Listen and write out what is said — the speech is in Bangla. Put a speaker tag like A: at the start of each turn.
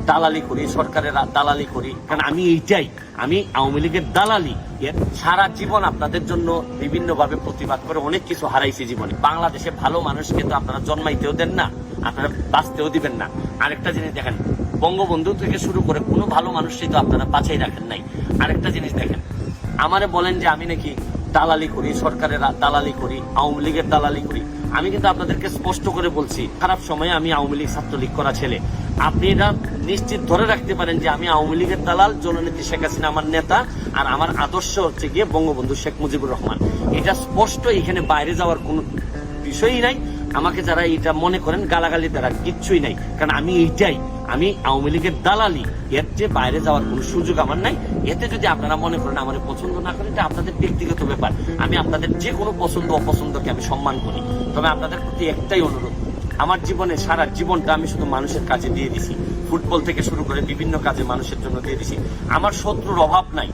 A: দালালি করি, সরকারের দালালি করি, কারণ আমি এইটাই, আমি আওয়ামী লীগের দালালি। সারা জীবন আপনাদের জন্য বিভিন্ন ভাবে প্রতিবাদ করে অনেক কিছু হারাইছি জীবনে। বাংলাদেশে ভালো মানুষকে তো আপনারা জন্মাইতেও দেন না, আপনারা বাঁচতেও দিবেন না। আরেকটা জিনিস দেখেন, বঙ্গবন্ধু থেকে শুরু করে কোনো ভালো মানুষই তো আপনারা বাঁচাই রাখেন নাই। আরেকটা জিনিস দেখেন, আমারে বলেন যে আমি নাকি দালালি করি, সরকারের দালালি করি, আওয়ামী লীগের দালালি করি। আমি কিন্তু আপনাদেরকে স্পষ্ট করে বলছি, খারাপ সময়ে আমি আওয়ামী লীগ ছাত্রলীগ করা ছেলে। আপনি এটা নিশ্চিত ধরে রাখতে পারেন যে আমি আওয়ামী লীগের দালাল, জননেত্রী শেখ হাসিনা আমার নেতা, আর আমার আদর্শ হচ্ছে গিয়ে বঙ্গবন্ধু শেখ মুজিবুর রহমান। এটা স্পষ্ট, এখানে বাইরে যাওয়ার কোনো বিষয়ই নাই। আমাকে যারা এটা মনে করেন গালাগালি দ্বারা কিচ্ছুই নাই, কারণ আমি এইটাই, আমি আওয়ামী লীগের দালালি। এর চেয়ে বাইরে যাওয়ার কোনো সুযোগ আমার নাই। এতে যদি আপনারা মনে করেন আমার পছন্দ না করেন, এটা আপনাদের ব্যক্তিগত ব্যাপার। আমি আপনাদের যে কোনো পছন্দ অপছন্দকে আমি সম্মান করি। তবে আপনাদের প্রতি একটাই অনুরোধ, আমার জীবনে সারা জীবনটা আমি শুধু মানুষের কাজে দিয়ে দিছি। ফুটবল থেকে শুরু করে বিভিন্ন কাজে মানুষের জন্য দিয়ে দিছি। আমার শত্রুর অভাব নাই।